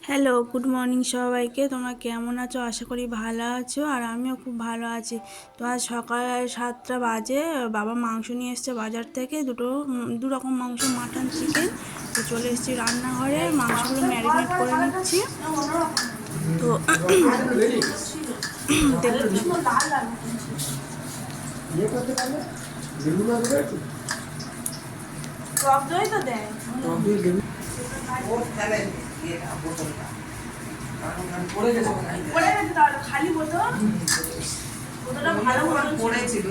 Hello, good morning সবাইকে। তোমরা কেমন আছো? আশা করি ভালো আছো, আর আমিও খুব ভালো আছি। তো আজ সকাল 7টা বাজে, বাবা মাংস নিয়ে এসছে বাজার থেকে, দু রকম মাংস, মাটন চিকেন। তো চলে এসেছি রান্নাঘরে, মাংসগুলো ম্যারিনেট করে নিচ্ছি। তো টক দই তো দেয় খালি বোতল, বোতলটা ভালো পড়েছিল।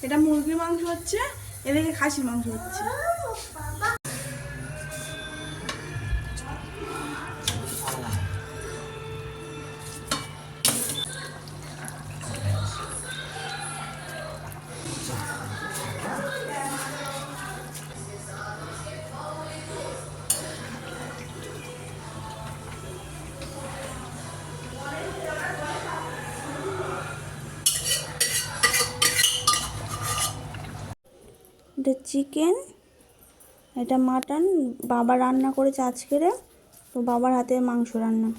এটা মুরগির মাংস হচ্ছে, এদিকে খাসির মাংস হচ্ছে। এটা চিকেন, এটা মাটন। বাবা রান্না করেছে আজকের, তো বাবার হাতে মাংস রান্না।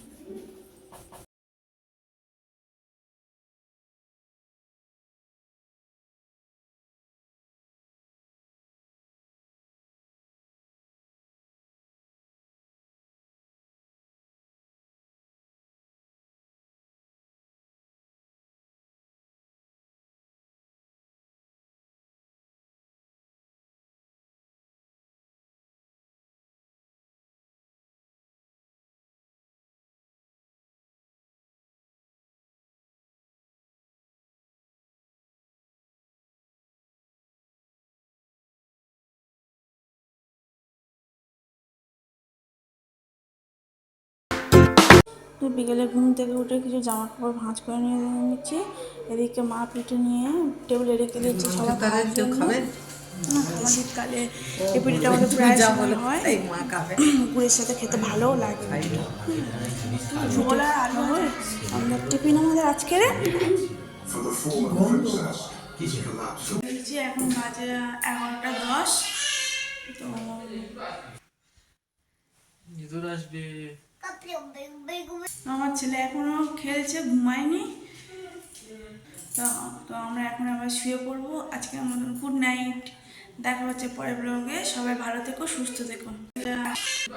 তো বিকেলে ঘুম থেকে উঠে কিছু জামা কাপড় ভাঁজ করে নিয়ে নিচ্ছি। এদিকে মা পিঠে নিয়ে টেবিলে রেখে দিচ্ছি সবাই খাওয়ার জন্য। শীতকালে এই পিঠেটা আমাদের প্রায় সময় হয়, গুড়ের সাথে খেতে ভালোও লাগে পিঠেটা। ছোলা আলু হয় আমরা টিফিন আমাদের আজকের। এখন বাজে 11টা 10। তো আমার ছেলে এখনো খেলছে, ঘুমায়নি। তো তো আমরা এখন আবার শুয়ে পড়বো। আজকের মতন গুড নাইট, দেখা হচ্ছে পরের ব্লগে। সবাই ভালো থেকো, সুস্থ থেকো।